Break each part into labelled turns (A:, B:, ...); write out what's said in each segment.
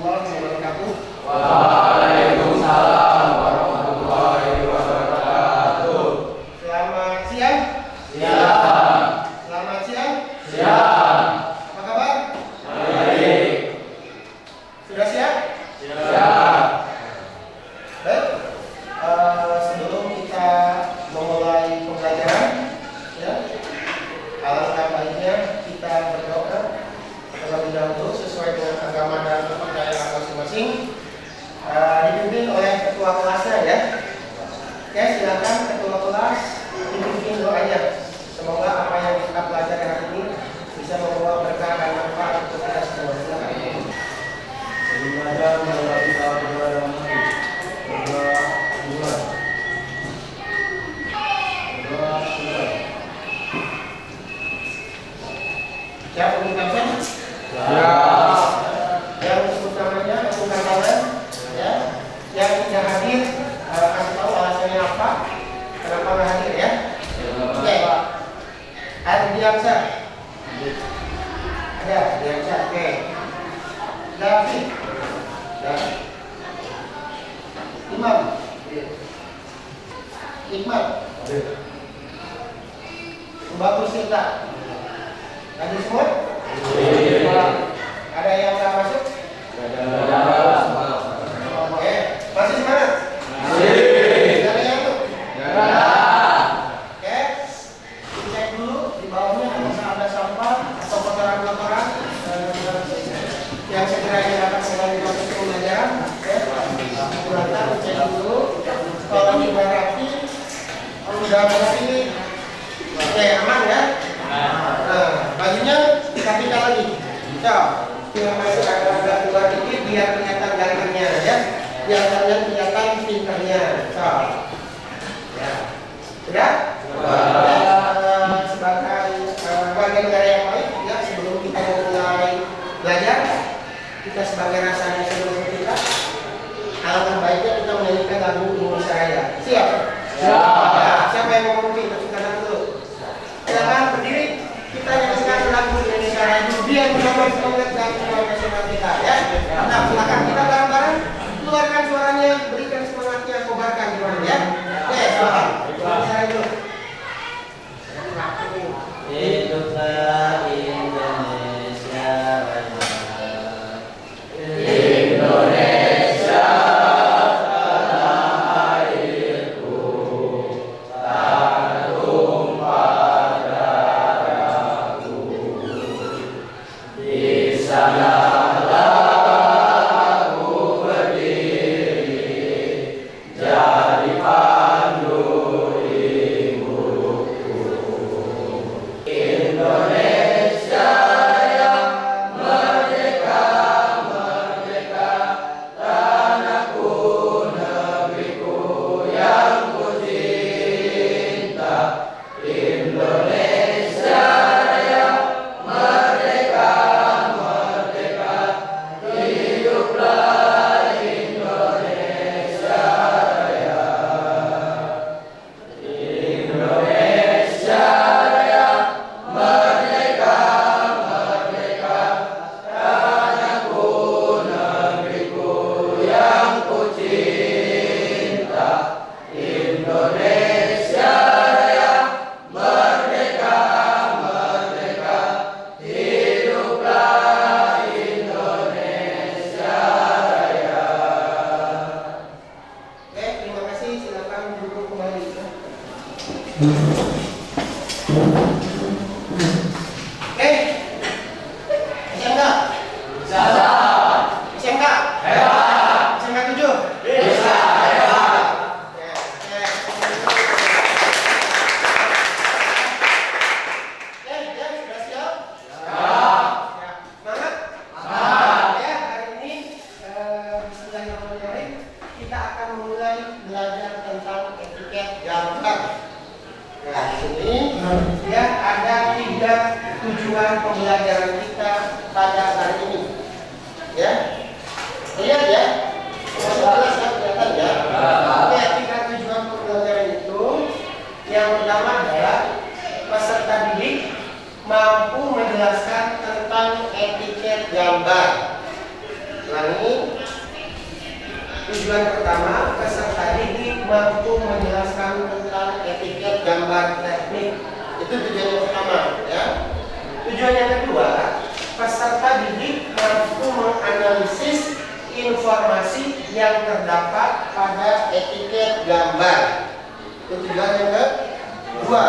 A: warahmatullahi wabarakatuh.
B: Waalaikumsalam warahmatullahi wabarakatuh.
A: Selamat siang.
B: Siang.
A: Selamat siang.
B: Siang.
A: Apa kabar?
B: Baik.
A: Sudah siap?
B: Siap.
A: Baik. Sebelum kita memulai pembelajaran, ya, alangkah baiknya kita berdoa terlebih dahulu sesuai dengan agama dan kepercayaan masing-masing, dipimpin oleh ketua kelasnya, ya. Oke, silakan ketua kelas dipimpin doanya. Semoga apa yang kita pelajari hari ini bisa membawa berkah dan manfaat untuk kita semua. Silakan. Siap untuk absen? Yang sebut namanya, bukan tangan, ya. Yang tidak hadir, kasih tahu alasannya apa, kenapa nggak hadir, ya. Oke. Ada Diaksa. Ada Diaksa. Oke. David. Imam. Hikmat. Bagus Sinta. Ada semua? Ada yang nggak masuk? Oke. Masih semangat? Ada yang tuh? Oke. Cek dulu di bawahnya apakah ada sampah atau kotoran-kotoran yang sekiranya akan mengganggu proses pembelajaran. Oke. Silakan cek dulu. Kalau tidak rapi, udah bersih. Oke, aman ya? Nah, bajunya dikasihkan lagi. Tinggal masuk agak keluar dikit biar kelihatan gantengnya, ya. Biar kalian kelihatan pinternya. Ya. Sudah? Sebagai warga negara yang baik, ya, sebelum kita mulai belajar, kita sebagai rasanya sebelum kita, alangkah baiknya kita menyanyikan lagu Indonesia Raya. Siap? Ya, siapa yang mau memimpin? Tepuk tangan dulu. Silakan berdiri. Kita nyanyikan lagu Indonesia Raya dulu biar menambah semangat dan jiwa nasional kita, ya. Nah, silakan kita bareng-bareng keluarkan suaranya, berikan semangatnya, kobarkan gimana, ya. Oke, silakan. Indonesia Raya dulu.
B: Hiduplah Indonesia Raya. Indonesia tanah airku, tak tumpah darahku. Di sanalah aku berdiri, jadi pandu hidupku. Indonesia yang merdeka, merdeka, tanahku, negeriku yang ku cinta. Indonesia yang merdeka, merdeka, hiduplah Indonesia Raya. Indonesia yang merdeka, merdeka, tanahku, negeriku yang ku cinta. Indonesia yang merdeka, merdeka, hiduplah Indonesia Raya.
A: Oke, terima kasih. Silakan duduk kembali. Oke. Bisa enggak?
B: Bisa.
A: Bisa enggak?
B: Hebat.
A: Bisa enggak 7?
B: Bisa. Hebat.
A: Oke. Ya, sudah siap? Ya. Semangat? Ya, hari ini bismillahirrahmanirrahim kita akan mulai belajar tentang etiket gambar. Nah, ini ya ada 3 tujuan pembelajaran kita pada hari ini. Ya. Lihat ya. Jelas ya, kelihatan ya. Oke, 3 tujuan pembelajaran itu yang pertama adalah peserta didik mampu menjelaskan tentang etiket gambar. Ulangi, Tujuan pertama, peserta didik mampu menjelaskan tentang etiket gambar teknik. Itu tujuan yang pertama, ya. Tujuan yang kedua, peserta didik mampu menganalisis informasi yang terdapat pada etiket gambar. Itu tujuan yang kedua.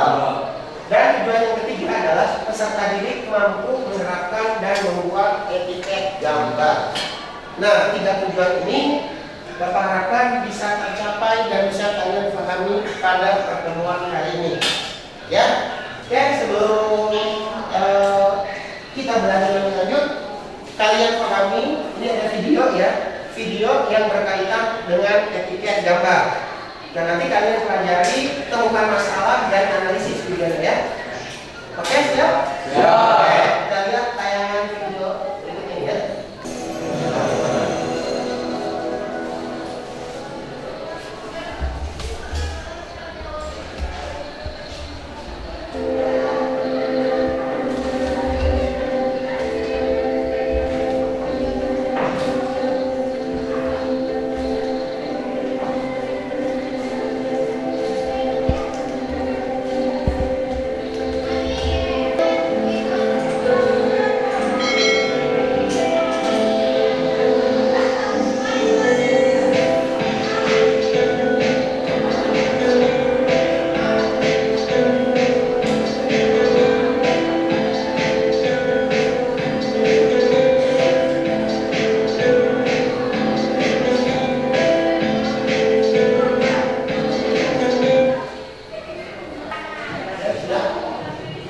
A: Dan tujuan yang ketiga adalah peserta didik mampu menerapkan dan membuat etiket gambar. Nah, tiga tujuan ini Bapak harapkan bisa tercapai dan bisa kalian pahami pada pertemuan hari ini. Ya, oke, sebelum kita belajar lebih lanjut, kalian pahami ini ada video ya, video yang berkaitan dengan etiket gambar. Dan nanti kalian pelajari, temukan masalah dan analisis videonya ya. Oke, siap?
B: Siap.
A: Oke, kita lihat tayangan video berikut ini ya.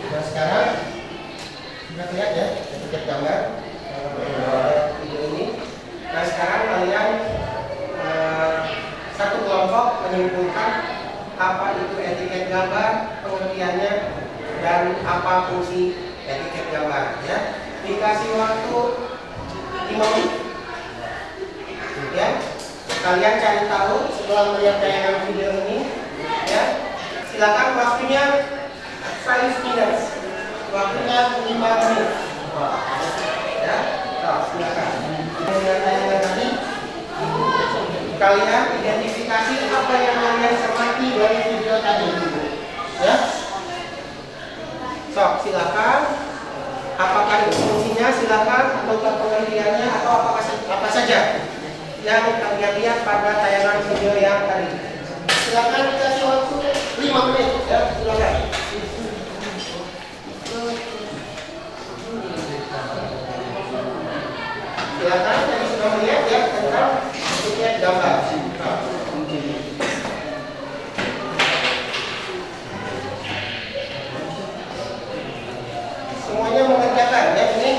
A: Nah, sekarang sudah lihat ya etiket gambar video ini. Nah, sekarang kalian satu kelompok menyimpulkan apa itu etiket gambar, pengertiannya, dan apa fungsi etiket gambar. Ya, dikasih waktu 5 menit. Ya, kalian cari tahu setelah melihat tayangan video ini. Ya, silakan waktunya 5 minutes. Waktunya 5 menit. Ya, silakan. Dengan tayangan tadi, kalian identifikasi apa yang kalian cermati dari video tadi. Ya, sok silakan. Apakah itu fungsinya silakan, atau pengertiannya, atau apa saja yang kalian lihat pada tayangan video yang tadi. Silakan dikasih waktu 5 menit. Ya, silakan. Silakan, tadi sudah melihat ya tentang etiket gambar. Semuanya mengerjakan ya, ini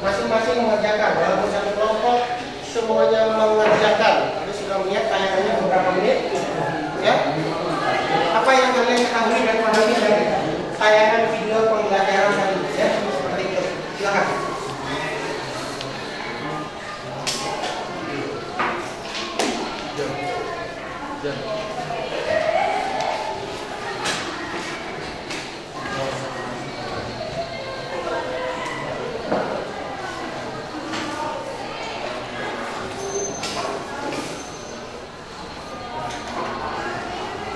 A: masing-masing mengerjakan. Walaupun satu kelompok semuanya mengerjakan. Tadi sudah melihat tayangannya beberapa menit. Ya, apa yang kalian ketahui dan pahami dari tayangan video pembelajaran tadi? Ya, seperti itu. Silakan.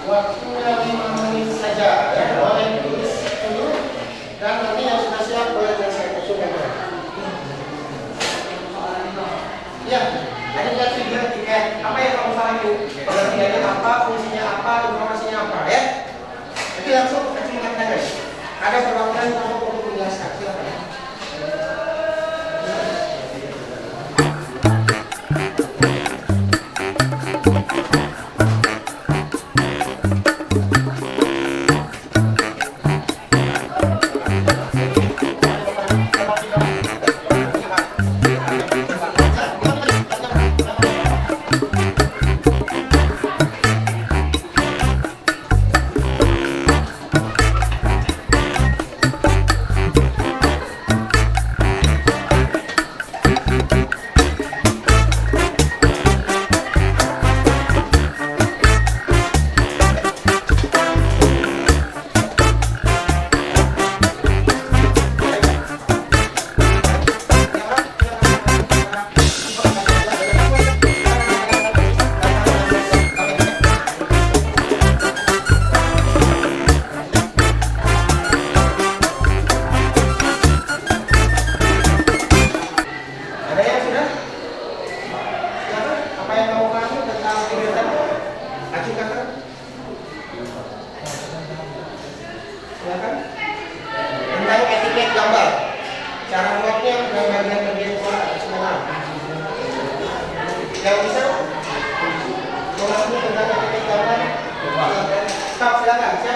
A: Waktunya 5 menit saja ya, boleh tulis dulu dan nanti yang sudah siap boleh menyelesaikan. Ya, tadi lihat video etiket. Apa yang kamu pahami? Pengertiannya apa, fungsinya apa, informasinya apa ya? Jadi langsung acungkan tangan. Ada perwakilan kelompok untuk menjelaskan. Silakan.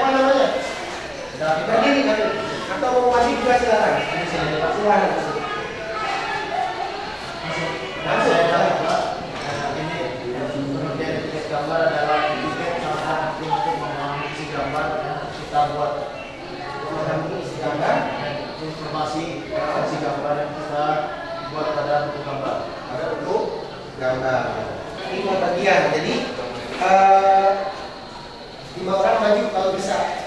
A: Siapa namanya? Berdiri tadi. Atau mau maju juga silakan. Silakan. Langsung.
B: Ini kemudian tiket gambar adalah tiket salah satu untuk memahami isi gambar yang kita buat.
A: Memahami isi gambar.
B: Informasi isi gambar yang kita buat pada buku gambar.
A: Ada untuk gambar. Ini mau bagian. Jadi 5 orang maju kalau bisa.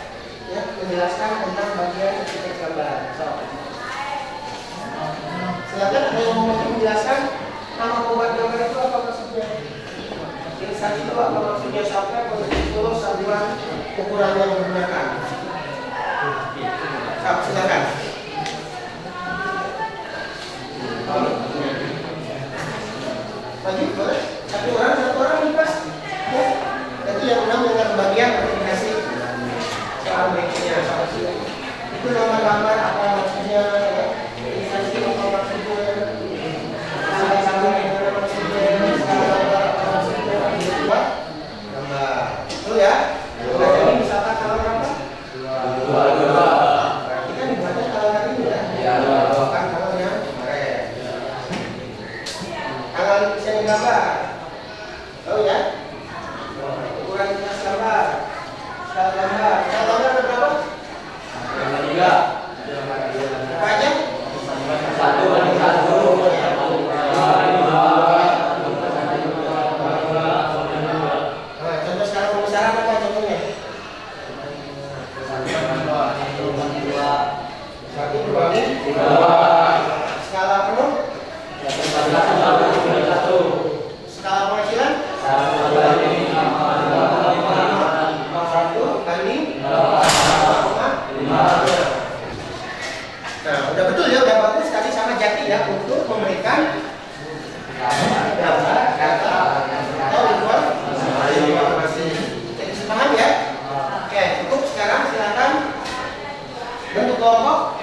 A: Ya, menjelaskan tentang bagian titik gambar. So. Silakan ada yang mau menjelaskan nama pembuat gambar itu apa maksudnya? Instansi itu apa maksudnya, sampai posisi lurus, sanduan, ukuran yang digunakan. So, silakan. Maju, boleh? Satu orang bebas. Ya. Jadi yang 6 dengan bagian nanti dikasih soal berikutnya. Itu nama gambar apa maksudnya, instansi apa maksudnya, sama-sama apa maksudnya, skala gambar apa maksudnya, buat gambar. Itu ya. Jadi misalkan kalau berapa?
B: 2.
A: Berarti kan dibuatnya kalau hari ini ya.
B: Ya.
A: Bukan kalau yang kemarin. Tanggal desain gambar. Tahu ya? Ukuran kita gambar. Skala gambar. Skala gambar ada berapa?
B: 3.
A: Apa aja?
B: 1 banding 1.
A: Nah, contoh skala pembesaran apa contohnya? Berarti berbanding
B: 2.
A: skala penuh, skala penghasilan 1 banding 5. Nah, udah betul ya, udah bagus tadi sama Jati ya untuk memberikan gambar, data, atau informasi. Jadi paham ya? Oke, cukup sekarang silakan bentuk kelompok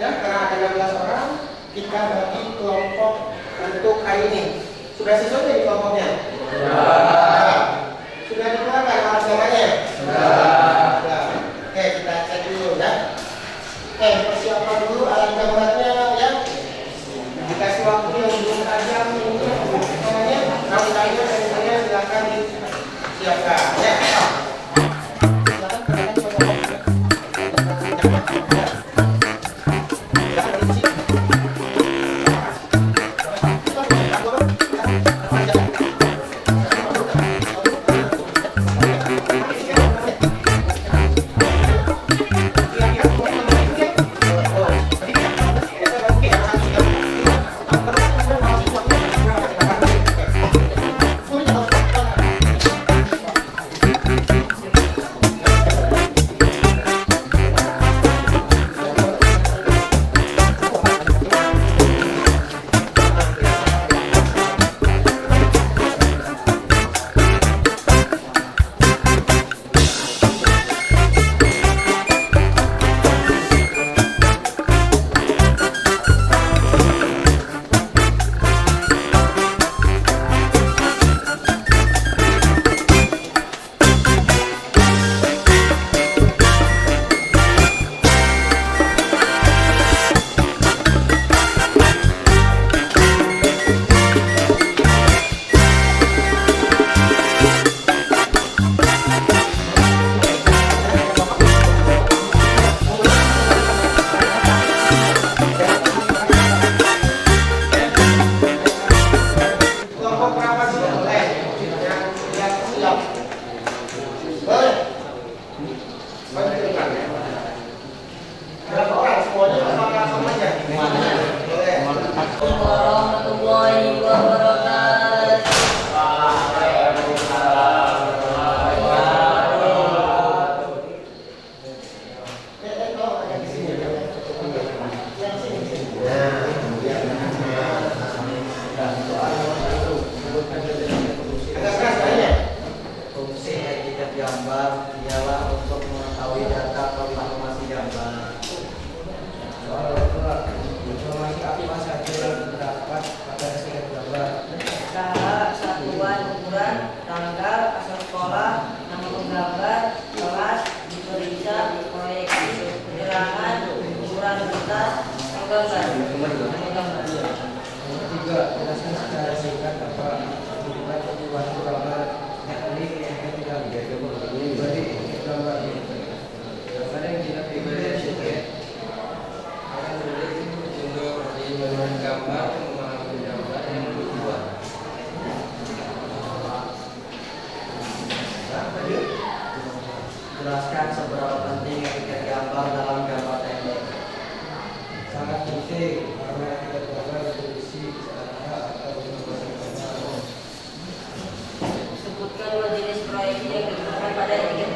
A: ya, karena ada 16 orang kita bagi kelompok untuk hari ini. Sudah sesuai dari kelompoknya? Sudah dikeluarkan alat gambarnya? Sudah. Oke, kita cek dulu ya. Oke, persiapan dulu alat gambarnya ya. Dikasih waktu yang belum tajam ini namanya rangkaian dari saya, silakan disiapkan ya. Silakan kerjakan di kelompok.
C: warahmatullahi wabarakatuh.
B: Fungsi etiket gambar ialah untuk mengetahui data atau informasi gambar.
A: Informasi apa saja yang terdapat pada etiket gambar?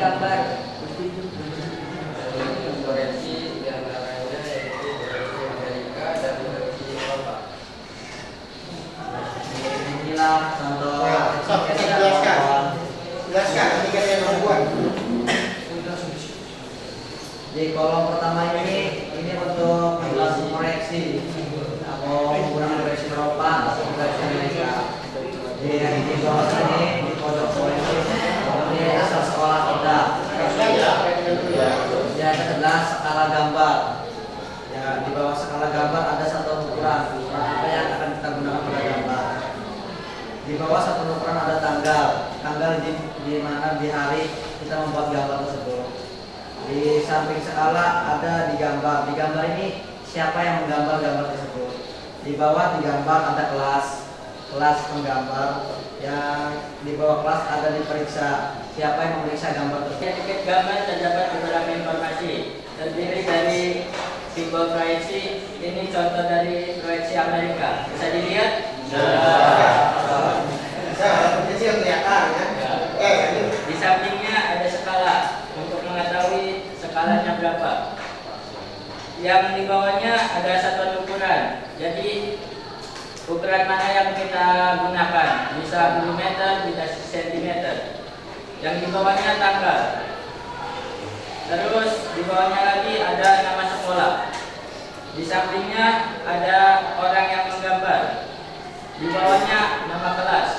C: gambar.
B: Koreksi diantaranya yaitu koreksi Amerika dan koreksi Eropa. Inilah contoh.
A: Saya jelaskan. Jelaskan, nanti kalian membuat.
B: Di kolom pertama ini untuk kelas koreksi. Mau menggunakan koreksi Eropa atau koreksi Amerika. Di bawah sini di pojok koreksi ini asal sekolah kita. Ya, adalah skala gambar. Ya, di bawah skala gambar ada satu ukuran apa yang akan kita gunakan pada gambar. Di bawah satu ukuran ada tanggal di mana di hari kita membuat gambar tersebut. Di samping skala ada di gambar. Di gambar ini siapa yang menggambar gambar tersebut. Di bawah digambar ada kelas penggambar. Yang di bawah kelas ada diperiksa siapa yang memeriksa gambar tersebut.
C: Etiket gambar terdapat beberapa informasi terdiri dari simbol proyeksi. Ini contoh dari proyeksi Amerika. Bisa dilihat?
A: Jadi yang kelihatan ya.
C: Di sampingnya ada skala untuk mengetahui skalanya berapa. Yang di bawahnya ada satuan ukuran. Jadi ukuran mana yang kita gunakan? Bisa milimeter, bisa sentimeter. Yang di bawahnya tanggal. Terus di bawahnya lagi ada nama sekolah. Di sampingnya ada orang yang menggambar. Di bawahnya nama kelas.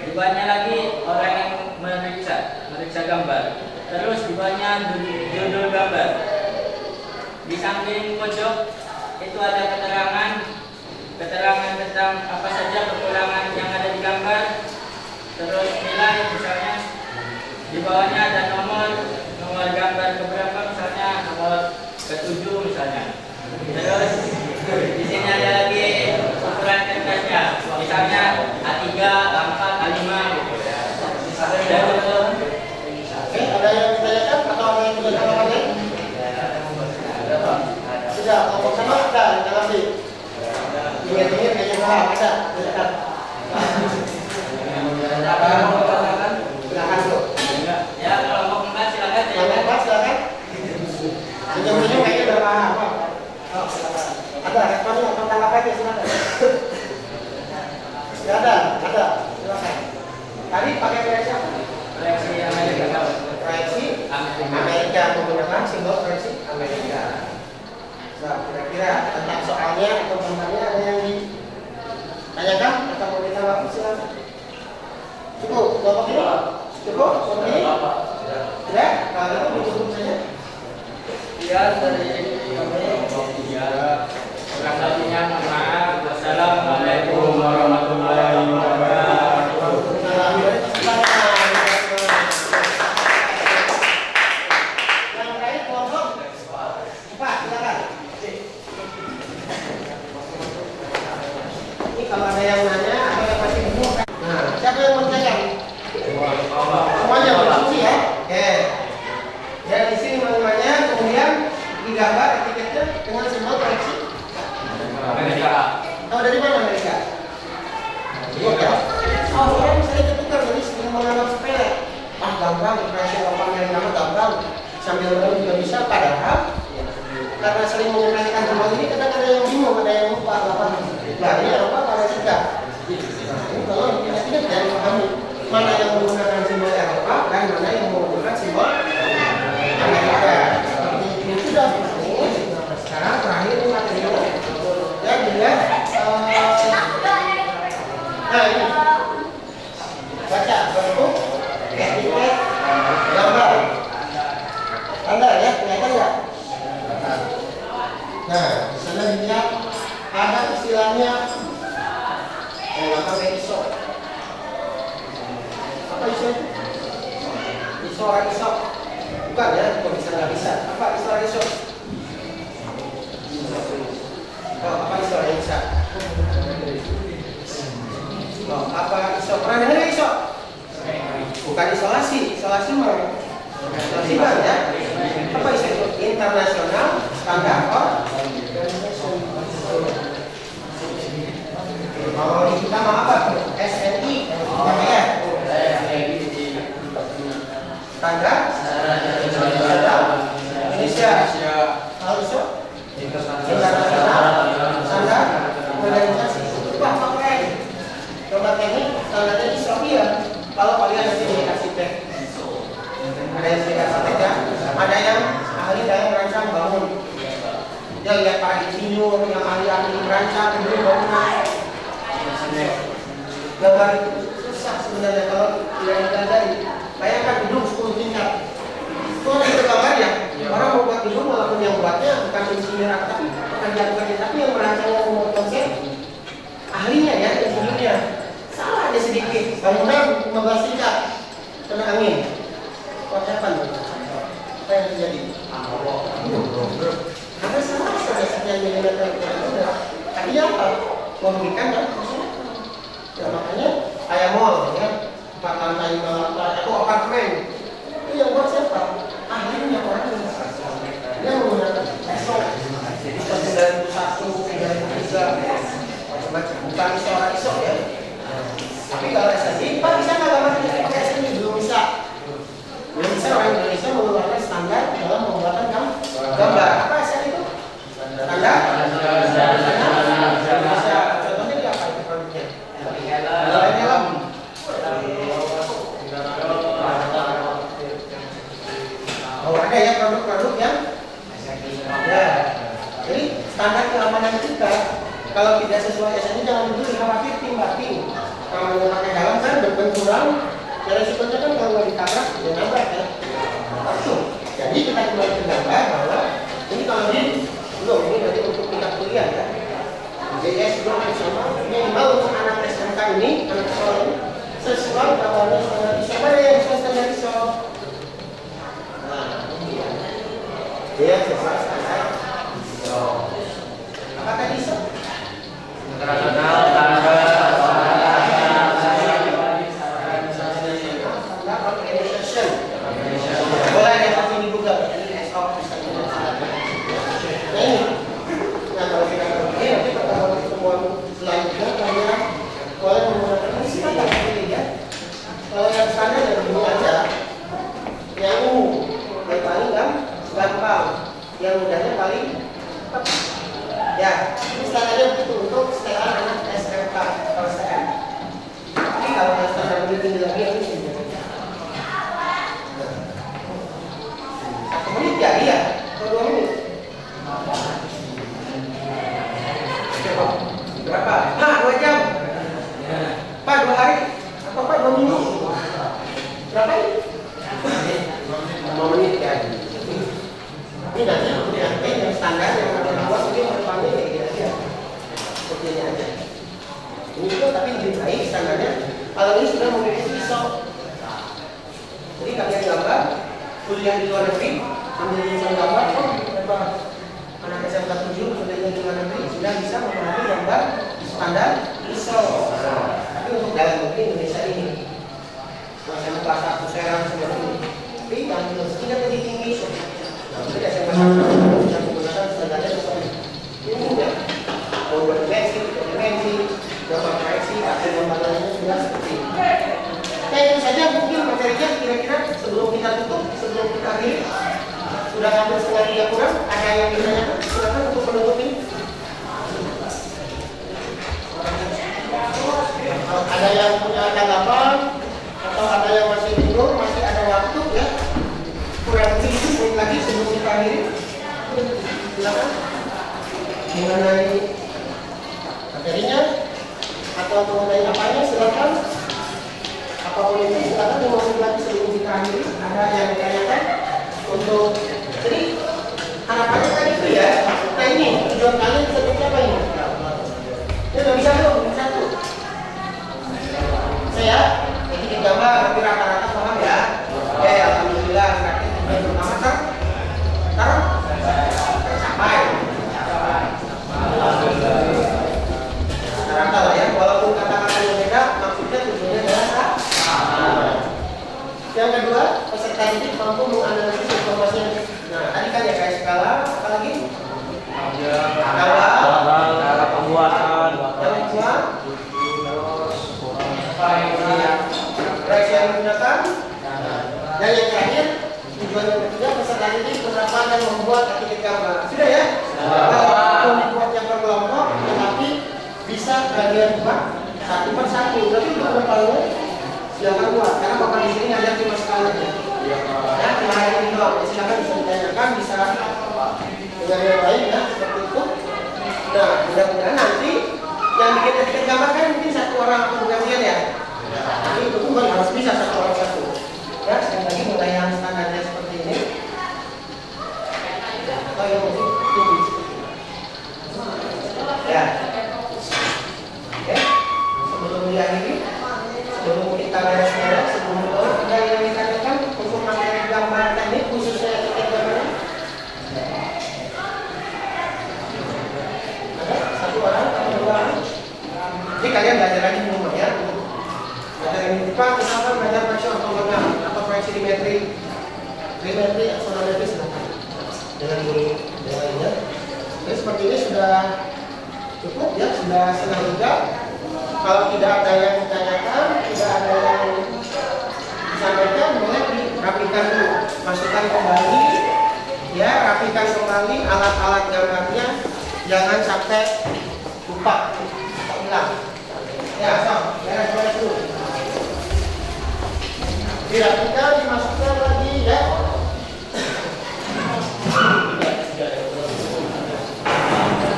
C: Di bawahnya lagi orang yang meriksa gambar. Terus di bawahnya judul gambar. Di samping pojok itu ada keterangan tentang apa saja kekurangan yang ada di gambar. Terus nilai misalnya. Di bawahnya ada nomor gambar keberapa, misalnya nomor ke-7 misalnya. Terus di sini ada lagi ukuran kertasnya, misalnya A3, A4, A5 gitu ya. Dan
A: Oke, ada yang ditanyakan atau ada yang sudah ditanya? Sudah, kelompok sama ada yang nanti. Ingat-ingat kayaknya paham, ada. Silakan tuh.
C: ya kalau mau kembali silakan ya.
A: Kelompok 4 silakan. Senyum-senyum kayaknya udah paham. Oh, silakan. Ada responnya atau tanggapan aja silakan. Ya ada. Silakan. Tadi pakai proyeksi apa?
C: Proyeksi Amerika.
A: Proyeksi Amerika menggunakan simbol proyeksi Amerika. Nah, kira-kira tentang soalnya atau gambarnya ada yang ditanyakan atau mau kita waktu silakan. Cukup, kelompok ini? Cukup, kelompok ini? Tidak? Kalau itu ditutup saja.
C: Ya dari kami kurang lebihnya mohon maaf. Wassalamualaikum warahmatullahi wabarakatuh.
A: Yang lain kelompok 4, silakan. Ini kalau ada yang nanya atau yang masih bingung. Nah, siapa yang mau tanya? Semuanya berfungsi ya. Oke. Dan di sini semuanya kemudian digambar etiketnya dengan simbol koreksi
C: Amerika.
A: Tahu dari mana Amerika? Ya. Oh, orang saya ketukar jadi sering menganggap sepele. Ah, gampang, koreksi Eropa yang nama gampang. Sambil menang juga bisa. Padahal karena sering menyampaikan simbol ini, kadang ada yang bingung, ada yang lupa apa. Nah, ini Eropa pada tidak. Nah, ini kalau tidak dari pahami mana yang menggunakan simbol Eropa dan mana yang menggunakan simbol Amerika. Seperti ini sudah. Sekarang terakhir ini materinya. Ya, dilihat. Nah, ini. Baca bentuk etiket gambar. Anda ya, kelihatan nggak? Nah, di sana dilihat ada istilahnya apa ISO. Apa ISO itu? ISO. Bukan ya, kok bisa nggak bisa? Apa ISO? Oh, apa ISO yang bisa? Oh, apa ISO? Pernah dengar ISO? Bukan isolasi mah. Isolasi kan ya? Apa ISO itu? International Standard Kalau di kita mah apa? SNI, ya? Standar dia lihat para insinyur yang ahli-ahli merancang gedung bangunan. Gambar itu susah sebenarnya kalau tidak dipelajari. Bayangkan gedung 10 tingkat. Itu ada gambar ya. Orang mau buat gedung walaupun yang buatnya bukan insinyur tapi pekerja-pekerja, tapi yang merancangnya membuat konsep ahlinya ya, insinyurnya. Salah aja sedikit. Bangunan 15 tingkat kena angin. What happen? Apa yang terjadi? Ada salah sekian milimeter udah. Tapi apa? Merugikan kan? Ya makanya kayak mall ya, 4 lantai 5 lantai atau apartemen. Itu yang buat siapa? Ahlinya orang yang menggunakan esok. Tahun 91, 93, macam-macam. Bukan seorang esok ya. Tapi kalau SNI, Pak bisa nggak gambarnya pakai SNI? Belum bisa. Belum bisa orang Indonesia mengeluarkan standar dalam pembuatan gambar. Apa SNI itu? Standar? Bisa. Contohnya di apa itu produknya? Helm. Oh ada ya produk-produk yang ya. Jadi standar keamanan kita kalau tidak sesuai SNI jangan dulu khawatir tim. Kalau mau pakai helm kan berbenturan, ya resikonya kan kalau nggak ditabrak, ya nabrak ya. Langsung. Jadi kita kembali ke gambar bahwa ini kalau belum ini nanti untuk tingkat kuliah ya. JS belum sama. Minimal untuk anak SMK ini, anak sekolah ini sesuai awalnya standar ISO. Mana yang sesuai standar ISO? Nah, dia sesuai standar ISO. Apa tadi ISO?
C: Internasional standar.
A: Boleh ya tapi di Google ini SO bisa. Nah ini, nah kalau kita pergi nanti pertemuan selanjutnya kalian boleh menggunakan ini standar ini ya. Kalau yang standar dari dulu aja, yang yang paling gampang, yang mudahnya paling cepat. Ya, ini standarnya begitu untuk setelan anak SMK atau STM. Tapi kalau yang standar lebih tinggi lagi ini menit ya, iya, atau 2 menit. Berapa? Nah, 2 jam. Pak, 2 hari. Atau Pak, 2 minggu. Berapa ini? 5 menit ya. Ini nanti yang standar yang ada buat mungkin depannya kayak gini aja. Seperti ini aja. Ini juga tapi lebih baik standarnya. Kalau ini sudah memiliki ISO. Jadi kalian gambar kuliah di luar negeri ambil jurusan gambar, berapa anak SMK 7 kuliah di luar negeri sudah bisa memahami gambar standar ISO. Tapi untuk dalam negeri Indonesia ini masih kelas 1 Serang seperti ini. Tapi yang mestinya lebih tinggi. Jadi SMK 1 sudah menggunakan standarnya seperti ini ya. Mau berdimensi, gambar proyeksi, hasil gambarannya sudah seperti ini. Oke, itu saja mungkin materinya kira-kira sebelum kita tutup, sebelum kita akhiri. Sudah hampir setengah 3 kurang, ada yang ditanyakan? Silakan untuk menutup ini. Ada yang punya tanggapan atau ada yang masih bingung, masih ada waktu ya. Kurang lebih 7 menit lagi sebelum kita akhiri. Silakan. Mengenai materinya atau mengenai apanya silakan. Apapun itu silakan dimasukin lagi sebelum kita akhiri. Ada yang ditanyakan untuk jadi harapannya tadi itu ya. Nah ini tujuan kalian seperti apa ini? Ya nggak bisa belum satu. Saya ini gambar tapi rata-rata paham ya. Oke, alhamdulillah. Berarti tujuan pertama kan? Sekarang sampai. Rata lah ya. Walaupun kata-katanya beda, maksudnya tujuannya adalah yang kedua, peserta didik mampu menganalisis informasi yang nah, tadi kan ya kayak skala, apalagi?
C: Skala pembuatan.
A: Yang kedua, proyeksi yang digunakan. Dan yang terakhir, tujuan yang ketiga, peserta didik menerapkan dan membuat aktivitas gambar. Sudah ya? Walaupun dibuat yang berkelompok, tetapi bisa bagian buat 1 per 1. Tapi untuk berpalu, silakan buat. Karena bapak di sini ngajar cuma sekali ya. Ya, cuma hari ini doang. Silakan bisa ditanyakan, bisa dengan yang lain ya seperti itu. Nah, mudah-mudahan nanti yang bikin etiket gambar kan mungkin satu orang atau gantian ya. Jadi itu pun harus bisa satu orang satu. Ya, sekali lagi mulai yang standarnya seperti ini. Atau yang mungkin tinggi seperti ini. Ya. Oke. Sebelum diakhiri, sebelum kita beres-beres, sebelum itu ada yang ditanyakan untuk materi gambar teknik khususnya etiket gambarnya. Satu orang atau dua orang. Jadi kalian belajar lagi di rumah ya. Belajar ini Pak, misalkan belajar proyeksi ortogonal atau proyeksi trimetri atau sonometri silakan. Dengan guru yang lainnya. Jadi seperti ini sudah cukup ya, sudah senang juga. Kalau tidak ada yang ditanyakan, tidak ada yang disampaikan, boleh dirapikan dulu. Masukkan kembali, ya rapikan kembali alat-alat gambarnya. Jangan sampai lupa atau hilang. Ya, so, beres-beres dulu. Dirapikan, dimasukkan lagi ya.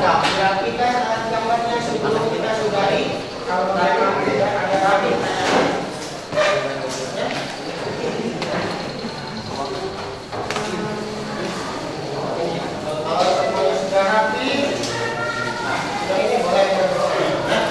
A: Nah, dirapikan alat gambarnya sebelum kita sudahi. Kalau memang tidak ada rapi, ya. Kalau semuanya sudah rapi, nah, ini boleh berdoa. Ya.